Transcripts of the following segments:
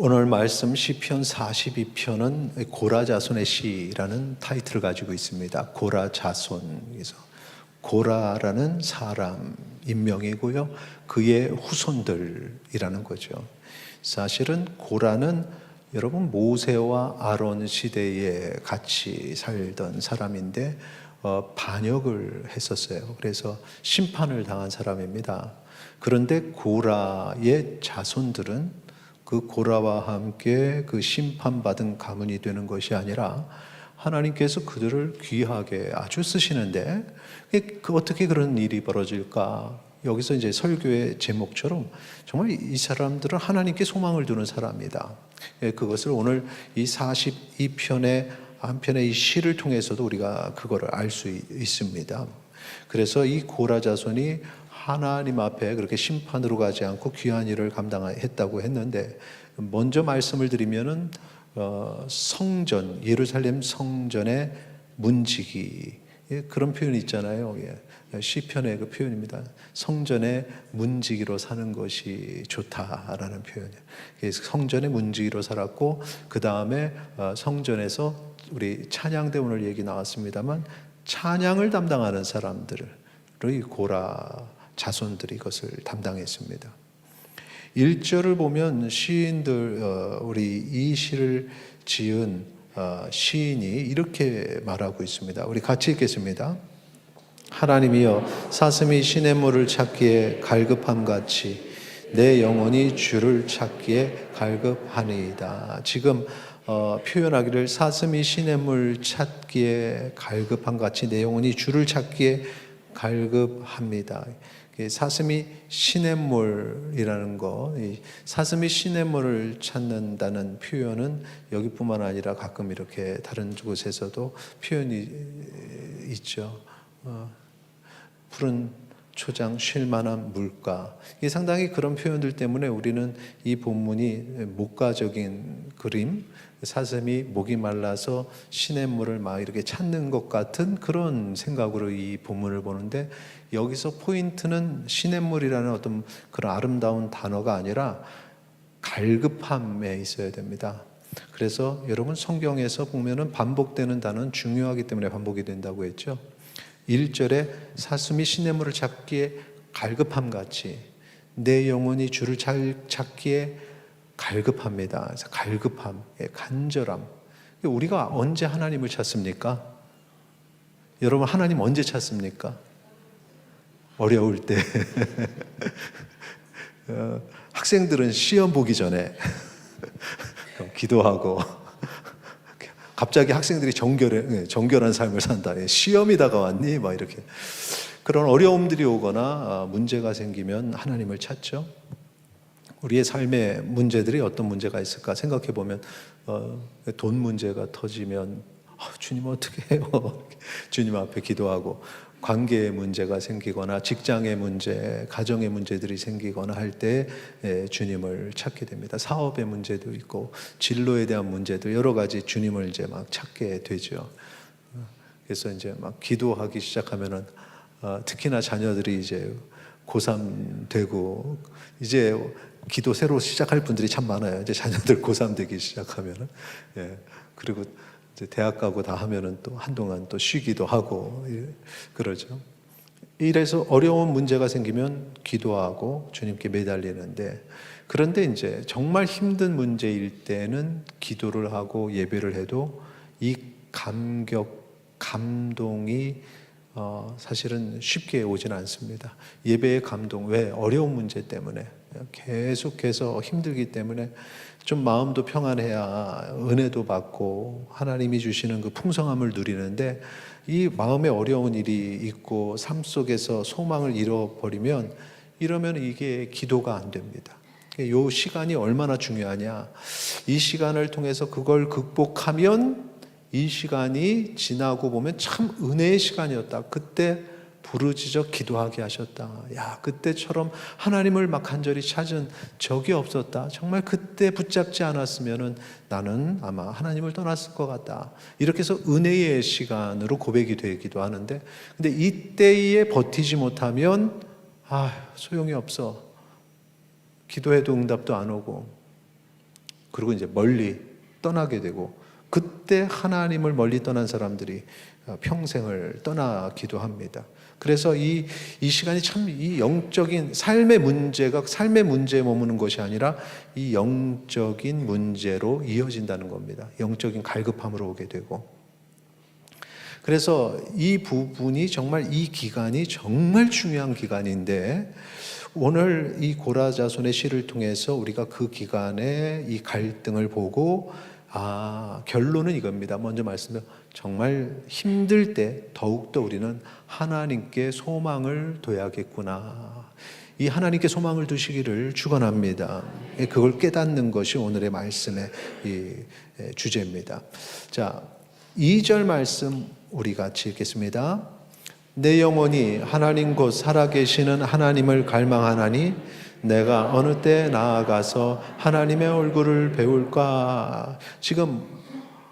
오늘 말씀 시편 42편은 고라자손의 시라는 타이틀을 가지고 있습니다. 고라자손에서 고라라는 사람 인명이고요, 그의 후손들이라는 거죠. 사실은 고라는 여러분 모세와 아론 시대에 같이 살던 사람인데 반역을 했었어요. 그래서 심판을 당한 사람입니다. 그런데 고라의 자손들은 그 고라와 함께 그 심판받은 가문이 되는 것이 아니라 하나님께서 그들을 귀하게 아주 쓰시는데, 어떻게 그런 일이 벌어질까? 여기서 이제 설교의 제목처럼 정말 이 사람들은 하나님께 소망을 두는 사람이다. 그것을 오늘 이 42편의 한편의 이 시를 통해서도 우리가 그거를 알 수 있습니다. 그래서 이 고라 자손이 하나님 앞에 그렇게 심판으로 가지 않고 귀한 일을 감당했다고 했는데, 먼저 말씀을 드리면은 성전, 예루살렘 성전의 문지기, 그런 표현이 있잖아요. 시편의 그 표현입니다. 성전의 문지기로 사는 것이 좋다라는 표현이에요. 성전의 문지기로 살았고, 그 다음에 성전에서 우리 찬양대 오늘 얘기 나왔습니다만 찬양을 담당하는 사람들을 고라 자손들이 이것을 담당했습니다. 1절을 보면 시인들, 우리 이 시를 지은 시인이 이렇게 말하고 있습니다. 우리 같이 읽겠습니다. 하나님이여, 사슴이 시냇물을 찾기에 갈급함같이 내 영혼이 주를 찾기에 갈급하니이다. 지금 표현하기를 사슴이 시냇물 찾기에 갈급함같이 내 영혼이 주를 찾기에 갈급합니다. 사슴이 시냇물이라는 거, 사슴이 시냇물을 찾는다는 표현은 여기뿐만 아니라 가끔 이렇게 다른 곳에서도 표현이 있죠. 푸른 초장 쉴만한 물가. 이게 상당히 그런 표현들 때문에 우리는 이 본문이 목가적인 그림, 사슴이 목이 말라서 시냇물을 막 이렇게 찾는 것 같은 그런 생각으로 이 본문을 보는데, 여기서 포인트는 시냇물이라는 어떤 그런 아름다운 단어가 아니라 갈급함에 있어야 됩니다. 그래서 여러분 성경에서 보면은 반복되는 단어는 중요하기 때문에 반복이 된다고 했죠. 1절에 사슴이 시냇물을 찾기에 갈급함같이 내 영혼이 주를 찾기에 갈급합니다. 그래서 갈급함, 간절함. 우리가 언제 하나님을 찾습니까? 여러분, 하나님 언제 찾습니까? 어려울 때. 학생들은 시험 보기 전에 기도하고, 갑자기 학생들이 정결한 삶을 산다. 시험이 다가왔니? 막 이렇게. 그런 어려움들이 오거나 문제가 생기면 하나님을 찾죠. 우리의 삶의 문제들이 어떤 문제가 있을까 생각해 보면, 돈 문제가 터지면 주님 어떻게 해요? 주님 앞에 기도하고, 관계의 문제가 생기거나 직장의 문제, 가정의 문제들이 생기거나 할 때 주님을 찾게 됩니다. 사업의 문제도 있고 진로에 대한 문제도 여러 가지 주님을 이제 막 찾게 되죠. 그래서 이제 막 기도하기 시작하면은 특히나 자녀들이 이제 고3 되고, 이제 기도 새로 시작할 분들이 참 많아요. 이제 자녀들 고3 되기 시작하면은, 그리고 이제 대학 가고 다 하면은 또 한동안 또 쉬기도 하고 그러죠. 이래서 어려운 문제가 생기면 기도하고 주님께 매달리는데, 그런데 이제 정말 힘든 문제일 때는 기도를 하고 예배를 해도 이 감동이 사실은 쉽게 오지는 않습니다. 예배의 감동, 왜? 어려운 문제 때문에, 계속해서 힘들기 때문에 좀 마음도 평안해야 은혜도 받고 하나님이 주시는 그 풍성함을 누리는데, 이 마음에 어려운 일이 있고 삶 속에서 소망을 잃어버리면, 이러면 이게 기도가 안 됩니다. 이 시간이 얼마나 중요하냐, 이 시간을 통해서 그걸 극복하면 이 시간이 지나고 보면 참 은혜의 시간이었다, 그때 부르짖어 기도하게 하셨다, 야 그때처럼 하나님을 막 간절히 찾은 적이 없었다, 정말 그때 붙잡지 않았으면 나는 아마 하나님을 떠났을 것 같다, 이렇게 해서 은혜의 시간으로 고백이 되기도 하는데, 근데 이때에 버티지 못하면 소용이 없어, 기도해도 응답도 안 오고, 그리고 이제 멀리 떠나게 되고, 그때 하나님을 멀리 떠난 사람들이 평생을 떠나기도 합니다. 그래서 이 시간이 참 이 영적인 삶의 문제가 삶의 문제에 머무는 것이 아니라 이 영적인 문제로 이어진다는 겁니다. 영적인 갈급함으로 오게 되고. 그래서 이 부분이 정말 이 기간이 정말 중요한 기간인데, 오늘 이 고라자손의 시를 통해서 우리가 그 기간의 이 갈등을 보고 결론은 이겁니다. 먼저 말씀드려, 정말 힘들 때 더욱더 우리는 하나님께 소망을 둬야겠구나. 이 하나님께 소망을 두시기를 축원합니다. 그걸 깨닫는 것이 오늘의 말씀의 이 주제입니다. 자, 2절 말씀 우리 같이 읽겠습니다. 내 영혼이 하나님 곧 살아계시는 하나님을 갈망하나니 내가 어느 때 나아가서 하나님의 얼굴을 배울까. 지금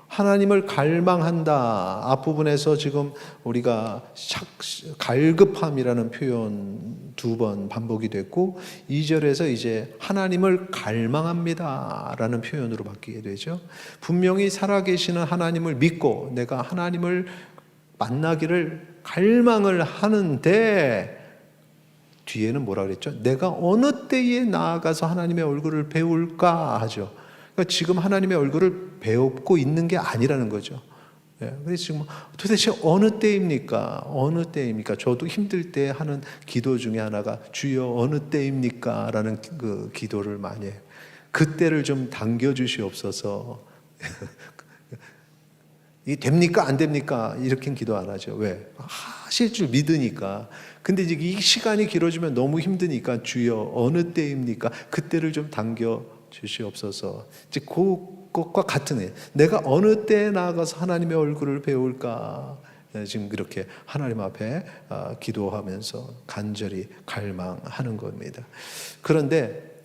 하나님을 갈망한다 앞부분에서 지금 우리가 갈급함이라는 표현 2번 반복이 됐고, 2절에서 이제 하나님을 갈망합니다 라는 표현으로 바뀌게 되죠. 분명히 살아계시는 하나님을 믿고 내가 하나님을 만나기를 갈망을 하는데, 뒤에는 뭐라 그랬죠? 내가 어느 때에 나아가서 하나님의 얼굴을 배울까 하죠. 그러니까 지금 하나님의 얼굴을 배우고 있는 게 아니라는 거죠. 그래서 지금 도대체 어느 때입니까? 어느 때입니까? 저도 힘들 때 하는 기도 중에 하나가 주여 어느 때입니까? 라는 그 기도를 많이 해요. 그때를 좀 당겨주시옵소서. 이게 됩니까? 안 됩니까? 이렇게 기도 안 하죠. 왜? 하실 줄 믿으니까. 근데 이제 이 시간이 길어지면 너무 힘드니까 주여 어느 때입니까? 그때를 좀 당겨 주시옵소서. 이제 그것과 같은 애. 내가 어느 때에 나아가서 하나님의 얼굴을 배울까? 지금 그렇게 하나님 앞에 기도하면서 간절히 갈망하는 겁니다. 그런데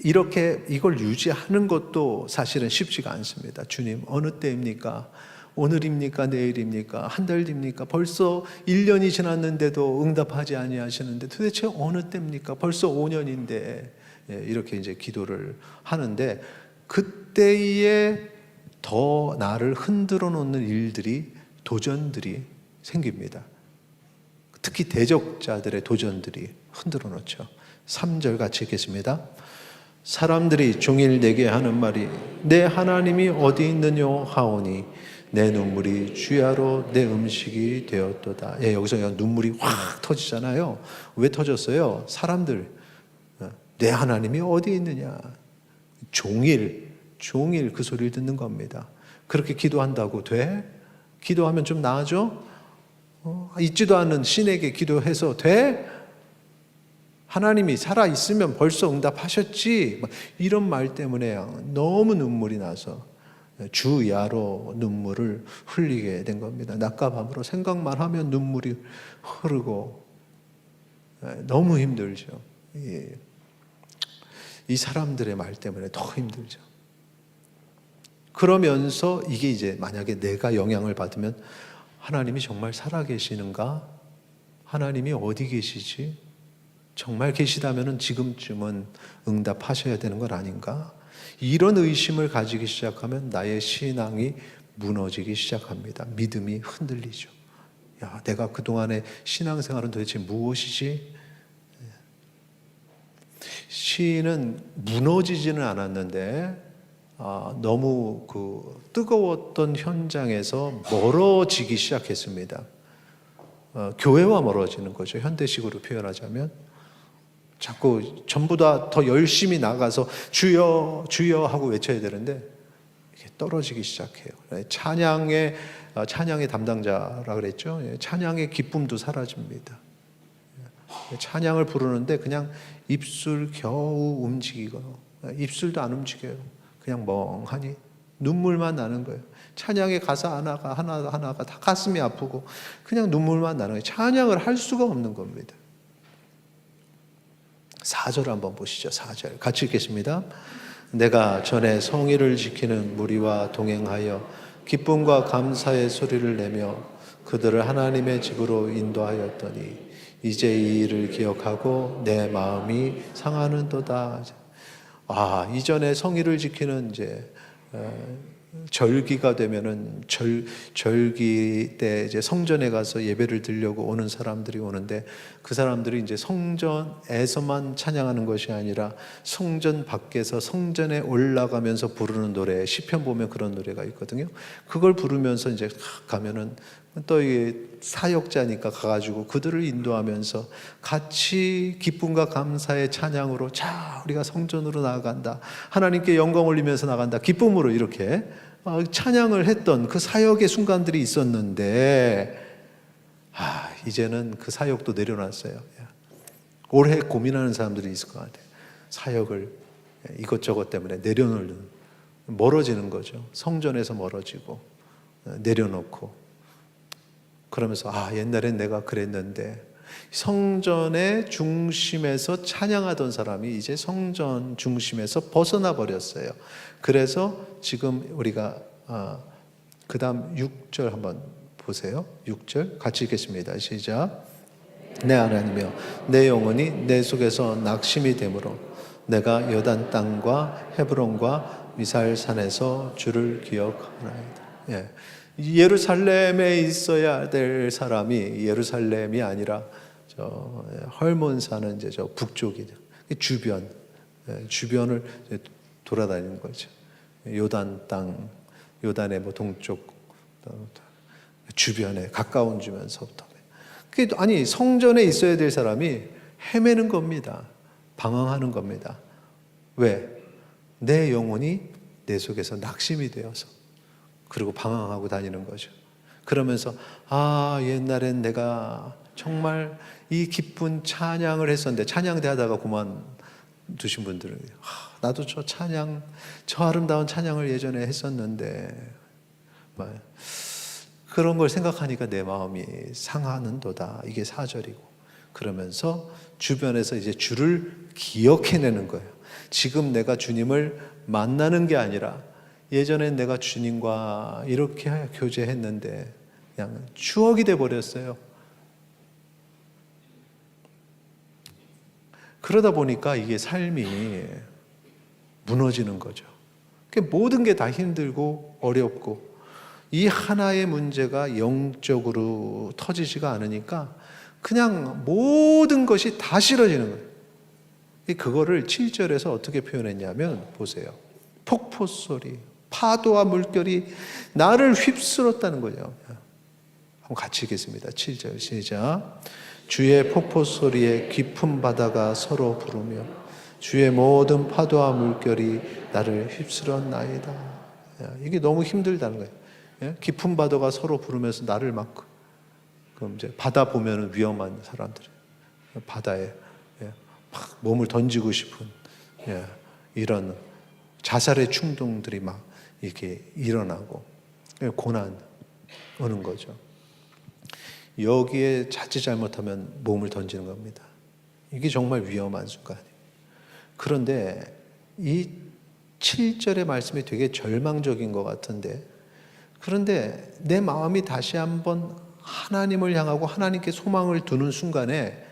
이렇게 이걸 유지하는 것도 사실은 쉽지가 않습니다. 주님 어느 때입니까? 오늘입니까? 내일입니까? 한 달 뒤입니까? 벌써 1년이 지났는데도 응답하지 아니하시는데 도대체 어느 때입니까? 벌써 5년인데 이렇게 이제 기도를 하는데, 그때에 더 나를 흔들어 놓는 일들이, 도전들이 생깁니다. 특히 대적자들의 도전들이 흔들어 놓죠. 3절 같이 읽겠습니다. 사람들이 종일 내게 하는 말이 내 하나님이 어디 있느냐 하오니 내 눈물이 주야로 내 음식이 되었도다. 여기서 눈물이 확 터지잖아요. 왜 터졌어요? 사람들, 내 하나님이 어디 있느냐. 종일 그 소리를 듣는 겁니다. 그렇게 기도한다고 돼? 기도하면 좀 나아져? 있지도 않은 신에게 기도해서 돼? 하나님이 살아있으면 벌써 응답하셨지. 이런 말 때문에 너무 눈물이 나서 주야로 눈물을 흘리게 된 겁니다. 낮과 밤으로 생각만 하면 눈물이 흐르고 너무 힘들죠. 이 사람들의 말 때문에 더 힘들죠. 그러면서 이게 이제 만약에 내가 영향을 받으면 하나님이 정말 살아계시는가? 하나님이 어디 계시지? 정말 계시다면 지금쯤은 응답하셔야 되는 건 아닌가? 이런 의심을 가지기 시작하면 나의 신앙이 무너지기 시작합니다. 믿음이 흔들리죠. 야, 내가 그동안의 신앙생활은 도대체 무엇이지? 시인은 무너지지는 않았는데 너무 그 뜨거웠던 현장에서 멀어지기 시작했습니다. 교회와 멀어지는 거죠. 현대식으로 표현하자면 자꾸 전부 다 더 열심히 나가서 주여 주여 하고 외쳐야 되는데 이게 떨어지기 시작해요. 찬양의 담당자라 그랬죠. 찬양의 기쁨도 사라집니다. 찬양을 부르는데 그냥 입술 겨우 움직이고, 입술도 안 움직여요. 그냥 멍하니 눈물만 나는 거예요. 찬양의 가사 하나가 다 가슴이 아프고 그냥 눈물만 나는 거예요. 찬양을 할 수가 없는 겁니다. 4절 한번 보시죠. 4절 같이 읽겠습니다. 내가 전에 성의를 지키는 무리와 동행하여 기쁨과 감사의 소리를 내며 그들을 하나님의 집으로 인도하였더니 이제 이 일을 기억하고 내 마음이 상하는도다. 이전에 성의를 지키는 이제 절기가 되면은 절기 때 이제 성전에 가서 예배를 드리려고 오는 사람들이 오는데, 그 사람들이 이제 성전에서만 찬양하는 것이 아니라 성전 밖에서 성전에 올라가면서 부르는 노래, 시편 보면 그런 노래가 있거든요. 그걸 부르면서 이제 가면은 또 이게 사역자니까 가가지고 그들을 인도하면서 같이 기쁨과 감사의 찬양으로, 자, 우리가 성전으로 나아간다, 하나님께 영광 올리면서 나간다, 기쁨으로 이렇게 찬양을 했던 그 사역의 순간들이 있었는데, 이제는 그 사역도 내려놨어요. 오래 고민하는 사람들이 있을 것 같아요. 사역을 이것저것 때문에 내려놓는, 멀어지는 거죠. 성전에서 멀어지고 내려놓고, 그러면서 옛날엔 내가 그랬는데, 성전의 중심에서 찬양하던 사람이 이제 성전 중심에서 벗어나 버렸어요. 그래서 지금 우리가 그 다음 6절 한번 보세요. 6절 같이 읽겠습니다. 시작. 내 하나님이여, 내 영혼이 내 속에서 낙심이 되므로 내가 여단 땅과 헤브론과 미살산에서 주를 기억하나이다. 예루살렘에 있어야 될 사람이 예루살렘이 아니라 저 헐몬산은 이제 저 북쪽이죠. 주변을 돌아다니는 거죠. 요단 땅, 요단의 뭐 동쪽 주변에 가까운 주변서부터. 아니, 성전에 있어야 될 사람이 헤매는 겁니다. 방황하는 겁니다. 왜? 내 영혼이 내 속에서 낙심이 되어서, 그리고 방황하고 다니는 거죠. 그러면서 옛날엔 내가 정말 이 기쁜 찬양을 했었는데, 찬양대 하다가 그만두신 분들은 나도 저 아름다운 찬양을 예전에 했었는데, 그런 걸 생각하니까 내 마음이 상하는도다. 이게 4절이고, 그러면서 주변에서 이제 주를 기억해내는 거예요. 지금 내가 주님을 만나는 게 아니라 예전엔 내가 주님과 이렇게 교제했는데 그냥 추억이 돼 버렸어요. 그러다 보니까 이게 삶이 무너지는 거죠. 모든 게 다 힘들고 어렵고, 이 하나의 문제가 영적으로 터지지가 않으니까 그냥 모든 것이 다 싫어지는 거예요. 그거를 7절에서 어떻게 표현했냐면, 보세요. 폭포 소리, 파도와 물결이 나를 휩쓸었다는 거죠. 한번 같이 읽겠습니다. 7절 시작. 주의 폭포 소리에 깊은 바다가 서로 부르며 주의 모든 파도와 물결이 나를 휩쓸었나이다. 이게 너무 힘들다는 거예요. 깊은 바다가 서로 부르면서 나를 막, 그럼 이제 바다 보면은 위험한 사람들, 바다에 막 몸을 던지고 싶은 이런 자살의 충동들이 막 이렇게 일어나고 고난 오는 거죠. 여기에 자칫 잘못하면 몸을 던지는 겁니다. 이게 정말 위험한 순간이에요. 그런데 이 7절의 말씀이 되게 절망적인 것 같은데, 그런데 내 마음이 다시 한번 하나님을 향하고 하나님께 소망을 두는 순간에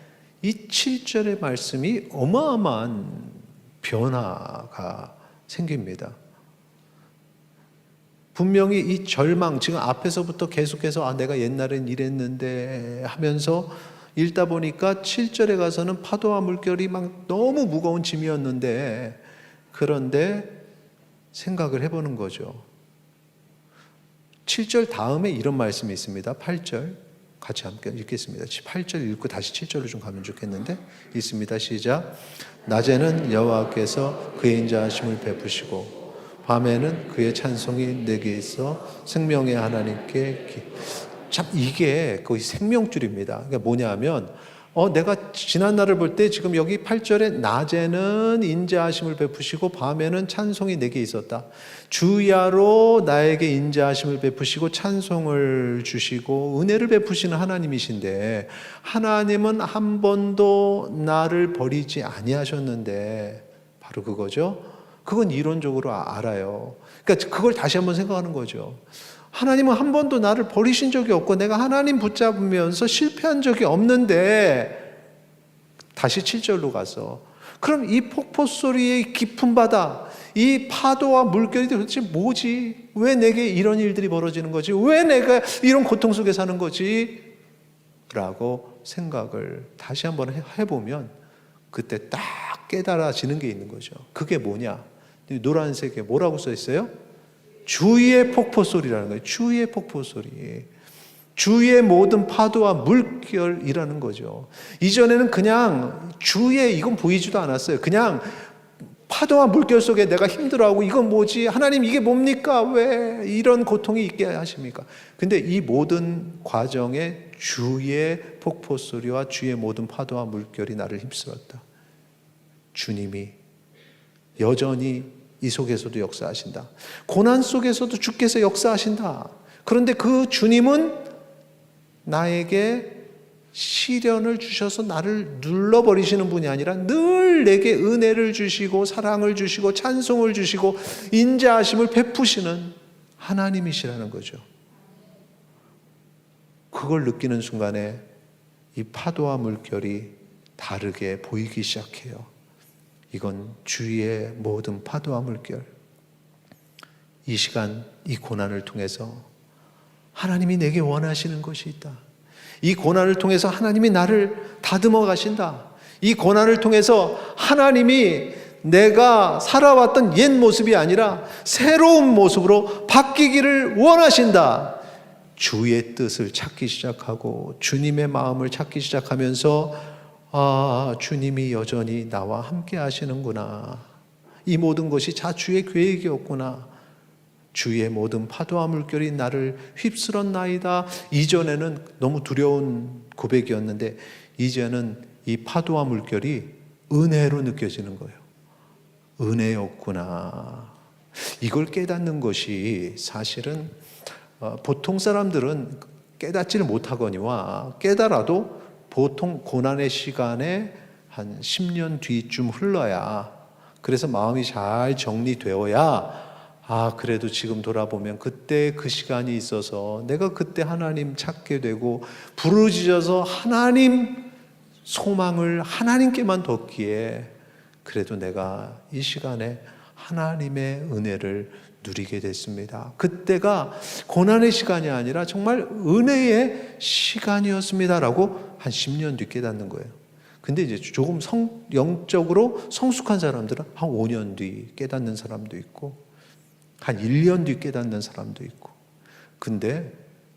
이 7절의 말씀이 어마어마한 변화가 생깁니다. 분명히 이 절망, 지금 앞에서부터 계속해서 내가 옛날엔 이랬는데 하면서 읽다 보니까 7절에 가서는 파도와 물결이 막 너무 무거운 짐이었는데, 그런데 생각을 해보는 거죠. 7절 다음에 이런 말씀이 있습니다. 8절 같이 함께 읽겠습니다. 8절 읽고 다시 7절로 좀 가면 좋겠는데, 있습니다. 시작. 낮에는 여호와께서 그의 인자하심을 베푸시고 밤에는 그의 찬송이 내게 있어 생명의 하나님께 참, 이게 거의 생명줄입니다. 그러니까 뭐냐면 내가 지난 날을 볼 때 지금 여기 8절에 낮에는 인자하심을 베푸시고 밤에는 찬송이 내게 있었다. 주야로 나에게 인자하심을 베푸시고 찬송을 주시고 은혜를 베푸시는 하나님이신데, 하나님은 한 번도 나를 버리지 아니하셨는데, 바로 그거죠. 그건 이론적으로 알아요. 그러니까 그걸 다시 한번 생각하는 거죠. 하나님은 한 번도 나를 버리신 적이 없고 내가 하나님 붙잡으면서 실패한 적이 없는데, 다시 7절로 가서 그럼 이 폭포 소리의 깊은 바다, 이 파도와 물결이 도대체 뭐지? 왜 내게 이런 일들이 벌어지는 거지? 왜 내가 이런 고통 속에 사는 거지? 라고 생각을 다시 한번 해보면 그때 딱 깨달아지는 게 있는 거죠. 그게 뭐냐? 노란색에 뭐라고 써 있어요? 주의 폭포 소리라는 거예요. 주의 폭포 소리. 주의 모든 파도와 물결이라는 거죠. 이전에는 그냥 주의 이건 보이지도 않았어요. 그냥 파도와 물결 속에 내가 힘들어하고 이건 뭐지? 하나님 이게 뭡니까? 왜 이런 고통이 있게 하십니까? 근데 이 모든 과정에 주의 폭포 소리와 주의 모든 파도와 물결이 나를 휩쓸었다. 주님이 여전히 이 속에서도 역사하신다. 고난 속에서도 주께서 역사하신다. 그런데 그 주님은 나에게 시련을 주셔서 나를 눌러버리시는 분이 아니라 늘 내게 은혜를 주시고 사랑을 주시고 찬송을 주시고 인자하심을 베푸시는 하나님이시라는 거죠. 그걸 느끼는 순간에 이 파도와 물결이 다르게 보이기 시작해요. 이건 주의 모든 파도와 물결. 이 시간, 이 고난을 통해서 하나님이 내게 원하시는 것이 있다. 이 고난을 통해서 하나님이 나를 다듬어 가신다. 이 고난을 통해서 하나님이 내가 살아왔던 옛 모습이 아니라 새로운 모습으로 바뀌기를 원하신다. 주의 뜻을 찾기 시작하고 주님의 마음을 찾기 시작하면서 주님이 여전히 나와 함께 하시는구나. 이 모든 것이 주의 계획이었구나. 주의 모든 파도와 물결이 나를 휩쓸었나이다. 이전에는 너무 두려운 고백이었는데 이제는 이 파도와 물결이 은혜로 느껴지는 거예요. 은혜였구나. 이걸 깨닫는 것이 사실은 보통 사람들은 깨닫지를 못하거니와 깨달아도 보통 고난의 시간에 한 10년 뒤쯤 흘러야, 그래서 마음이 잘 정리되어야 그래도 지금 돌아보면 그때 그 시간이 있어서 내가 그때 하나님 찾게 되고 부르짖어서 하나님 소망을 하나님께만 뒀기에 그래도 내가 이 시간에 하나님의 은혜를 누리게 됐습니다. 그때가 고난의 시간이 아니라 정말 은혜의 시간이었습니다라고 한 10년 뒤 깨닫는 거예요. 근데 이제 조금 영적으로 성숙한 사람들은 한 5년 뒤 깨닫는 사람도 있고 한 1년 뒤 깨닫는 사람도 있고. 근데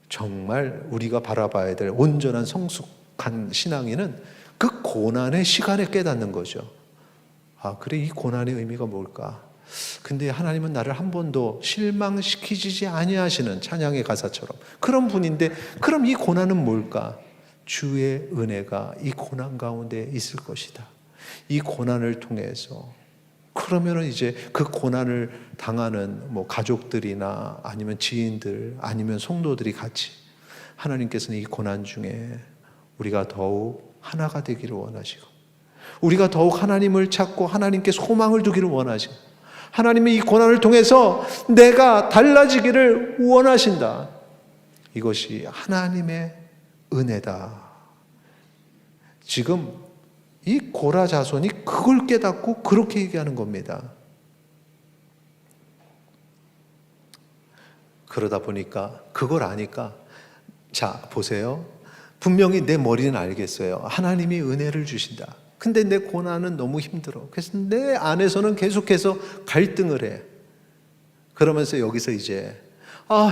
정말 우리가 바라봐야 될 온전한 성숙한 신앙인은 그 고난의 시간에 깨닫는 거죠. 그래, 이 고난의 의미가 뭘까? 근데 하나님은 나를 한 번도 실망시키지 아니하시는 찬양의 가사처럼 그런 분인데, 그럼 이 고난은 뭘까? 주의 은혜가 이 고난 가운데 있을 것이다. 이 고난을 통해서 그러면은 이제 그 고난을 당하는 가족들이나 아니면 지인들 아니면 성도들이 같이 하나님께서는 이 고난 중에 우리가 더욱 하나가 되기를 원하시고 우리가 더욱 하나님을 찾고 하나님께 소망을 두기를 원하시고 하나님의 이 고난을 통해서 내가 달라지기를 원하신다. 이것이 하나님의 은혜다. 지금 이 고라 자손이 그걸 깨닫고 그렇게 얘기하는 겁니다. 그러다 보니까 그걸 아니까 자 보세요. 분명히 내 머리는 알겠어요. 하나님이 은혜를 주신다. 근데 내 고난은 너무 힘들어. 그래서 내 안에서는 계속해서 갈등을 해. 그러면서 여기서 이제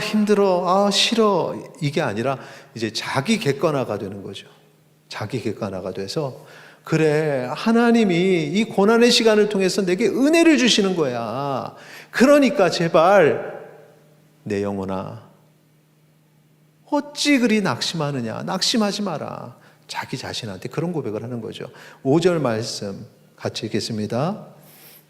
힘들어, 싫어 이게 아니라 이제 자기 객관화가 되는 거죠. 자기 객관화가 돼서 그래, 하나님이 이 고난의 시간을 통해서 내게 은혜를 주시는 거야. 그러니까 제발 내 영혼아 어찌 그리 낙심하느냐. 낙심하지 마라. 자기 자신한테 그런 고백을 하는 거죠. 5절 말씀 같이 읽겠습니다.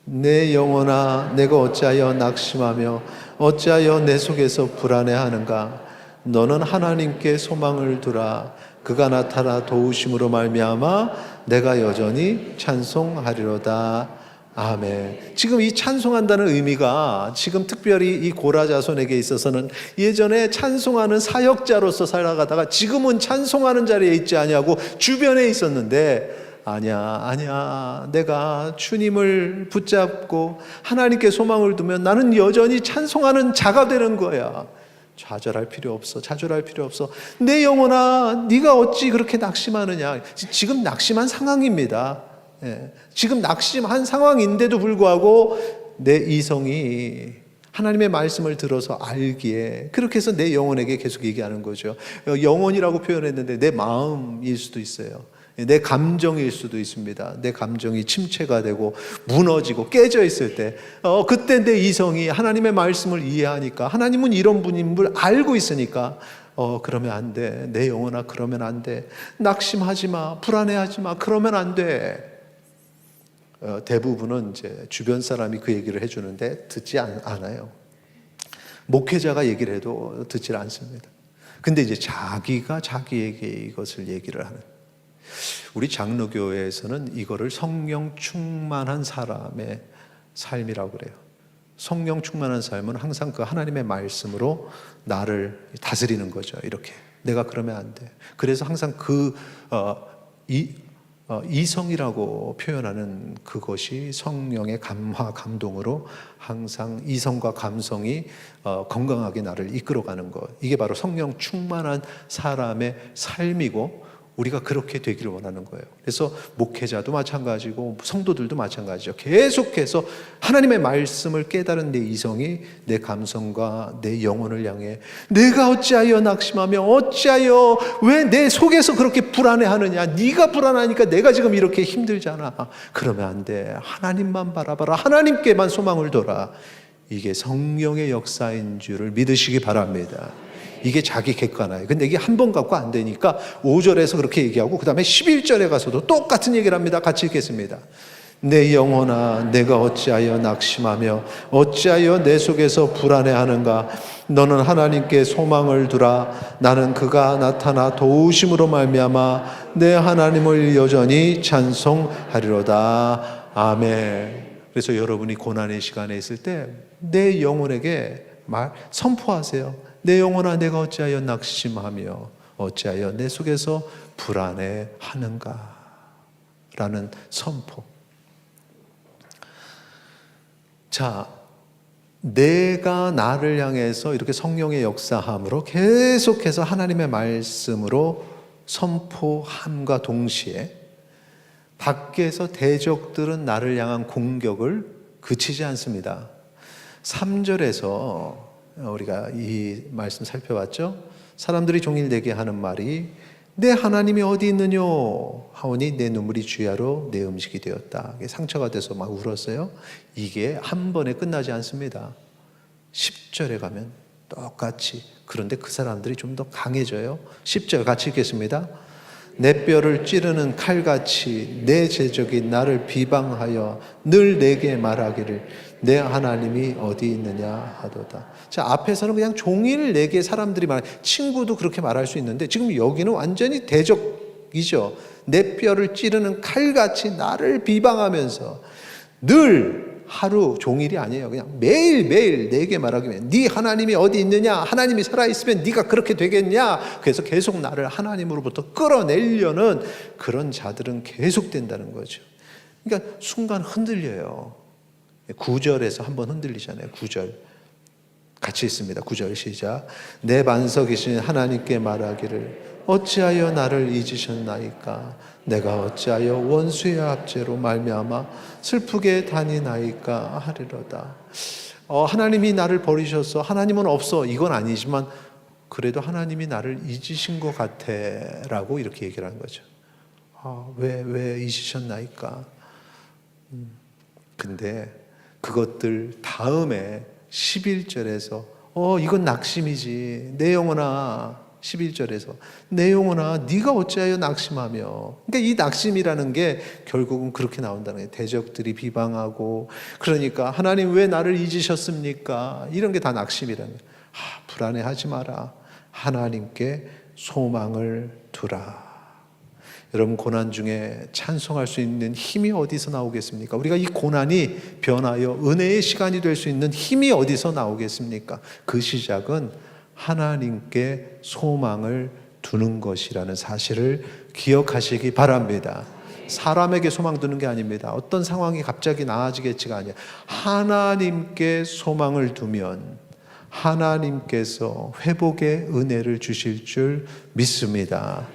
내 영혼아 내가 어찌하여 낙심하며 어찌하여 내 속에서 불안해하는가. 너는 하나님께 소망을 두라. 그가 나타나 도우심으로 말미암아 내가 여전히 찬송하리로다. 아멘. 지금 이 찬송한다는 의미가 지금 특별히 이 고라 자손에게 있어서는 예전에 찬송하는 사역자로서 살아가다가 지금은 찬송하는 자리에 있지 아니하고 주변에 있었는데 아니야. 내가 주님을 붙잡고 하나님께 소망을 두면 나는 여전히 찬송하는 자가 되는 거야. 좌절할 필요 없어. 좌절할 필요 없어. 내 영혼아, 네가 어찌 그렇게 낙심하느냐. 지금 낙심한 상황입니다. 지금 낙심한 상황인데도 불구하고 내 이성이 하나님의 말씀을 들어서 알기에, 그렇게 해서 내 영혼에게 계속 얘기하는 거죠. 영혼이라고 표현했는데 내 마음일 수도 있어요. 내 감정일 수도 있습니다. 내 감정이 침체가 되고 무너지고 깨져 있을 때, 그때 내 이성이 하나님의 말씀을 이해하니까, 하나님은 이런 분인 걸 알고 있으니까, 그러면 안 돼. 내 영혼아, 그러면 안 돼. 낙심하지 마. 불안해하지 마. 그러면 안 돼. 대부분은 이제 주변 사람이 그 얘기를 해주는데 듣지 않아요. 목회자가 얘기를 해도 듣지 않습니다. 근데 이제 자기가 자기에게 이것을 얘기를 하는, 우리 장로교회에서는 이거를 성령 충만한 사람의 삶이라고 그래요. 성령 충만한 삶은 항상 그 하나님의 말씀으로 나를 다스리는 거죠. 이렇게 내가 그러면 안 돼. 그래서 항상 이성이라고 표현하는 그것이 성령의 감화 감동으로 항상 이성과 감성이 건강하게 나를 이끌어가는 것, 이게 바로 성령 충만한 사람의 삶이고, 우리가 그렇게 되기를 원하는 거예요. 그래서 목회자도 마찬가지고 성도들도 마찬가지죠. 계속해서 하나님의 말씀을 깨달은 내 이성이 내 감성과 내 영혼을 향해, 내가 어찌하여 낙심하며 어찌하여 왜 내 속에서 그렇게 불안해하느냐, 네가 불안하니까 내가 지금 이렇게 힘들잖아. 그러면 안 돼. 하나님만 바라봐라. 하나님께만 소망을 둬라. 이게 성령의 역사인 줄을 믿으시기 바랍니다. 이게 자기 객관화예요. 근데 이게 한 번 갖고 안 되니까 5절에서 그렇게 얘기하고, 그 다음에 11절에 가서도 똑같은 얘기를 합니다. 같이 읽겠습니다. 내 영혼아, 내가 어찌하여 낙심하며 어찌하여 내 속에서 불안해하는가. 너는 하나님께 소망을 두라. 나는 그가 나타나 도우심으로 말미암아 내 하나님을 여전히 찬송하리로다. 아멘. 그래서 여러분이 고난의 시간에 있을 때 내 영혼에게 선포하세요. 내 영혼아, 내가 어찌하여 낙심하며 어찌하여 내 속에서 불안해하는가 라는 선포. 자, 내가 나를 향해서 이렇게 성령의 역사함으로 계속해서 하나님의 말씀으로 선포함과 동시에 밖에서 대적들은 나를 향한 공격을 그치지 않습니다. 3절에서 우리가 이 말씀 살펴봤죠. 사람들이 종일 내게 하는 말이 내 하나님이 어디 있느뇨 하오니 내 눈물이 주야로 내 음식이 되었다. 상처가 돼서 막 울었어요. 이게 한 번에 끝나지 않습니다. 10절에 가면 똑같이, 그런데 그 사람들이 좀 더 강해져요. 10절 같이 읽겠습니다. 내 뼈를 찌르는 칼같이 내 제적이 나를 비방하여 늘 내게 말하기를 내 하나님이 어디 있느냐 하도다. 자, 앞에서는 그냥 종일 내게 사람들이 친구도 그렇게 말할 수 있는데, 지금 여기는 완전히 대적이죠. 내 뼈를 찌르는 칼같이 나를 비방하면서 늘, 하루 종일이 아니에요. 그냥 매일매일 내게 말하기면 네 하나님이 어디 있느냐, 하나님이 살아있으면 네가 그렇게 되겠냐. 그래서 계속 나를 하나님으로부터 끌어내려는 그런 자들은 계속된다는 거죠. 그러니까 순간 흔들려요. 9절에서 한번 흔들리잖아요. 9절 같이 있습니다. 9절 시작. 내 반석이신 하나님께 말하기를 어찌하여 나를 잊으셨나이까. 내가 어찌하여 원수의 압제로 말미암아 슬프게 다니나이까 하리로다. 하나님이 나를 버리셔서 하나님은 없어, 이건 아니지만 그래도 하나님이 나를 잊으신 것 같아 라고 이렇게 얘기를 하는 거죠. 왜 잊으셨나이까. 근데 그것들 다음에 11절에서 이건 낙심이지. 내 영혼아, 11절에서 내 영혼아, 네가 어찌하여 낙심하며. 그러니까 이 낙심이라는 게 결국은 그렇게 나온다는 거예요. 대적들이 비방하고, 그러니까 하나님 왜 나를 잊으셨습니까? 이런 게 다 낙심이라는 거예요. 불안해하지 마라. 하나님께 소망을 두라. 여러분, 고난 중에 찬송할 수 있는 힘이 어디서 나오겠습니까? 우리가 이 고난이 변하여 은혜의 시간이 될 수 있는 힘이 어디서 나오겠습니까? 그 시작은 하나님께 소망을 두는 것이라는 사실을 기억하시기 바랍니다. 사람에게 소망 두는 게 아닙니다. 어떤 상황이 갑자기 나아지겠지가 아니에요. 하나님께 소망을 두면 하나님께서 회복의 은혜를 주실 줄 믿습니다.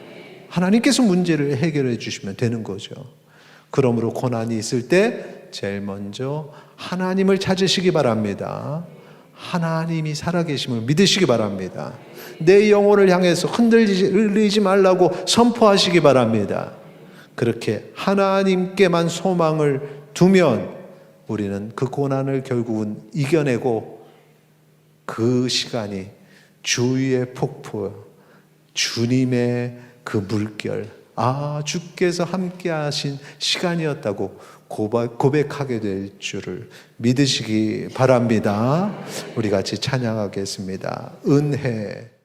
하나님께서 문제를 해결해 주시면 되는 거죠. 그러므로 고난이 있을 때 제일 먼저 하나님을 찾으시기 바랍니다. 하나님이 살아계심을 믿으시기 바랍니다. 내 영혼을 향해서 흔들리지 말라고 선포하시기 바랍니다. 그렇게 하나님께만 소망을 두면 우리는 그 고난을 결국은 이겨내고 그 시간이 주의 폭포, 주님의 그 물결, 주께서 함께 하신 시간이었다고 고백하게 될 줄을 믿으시기 바랍니다. 우리 같이 찬양하겠습니다. 은혜.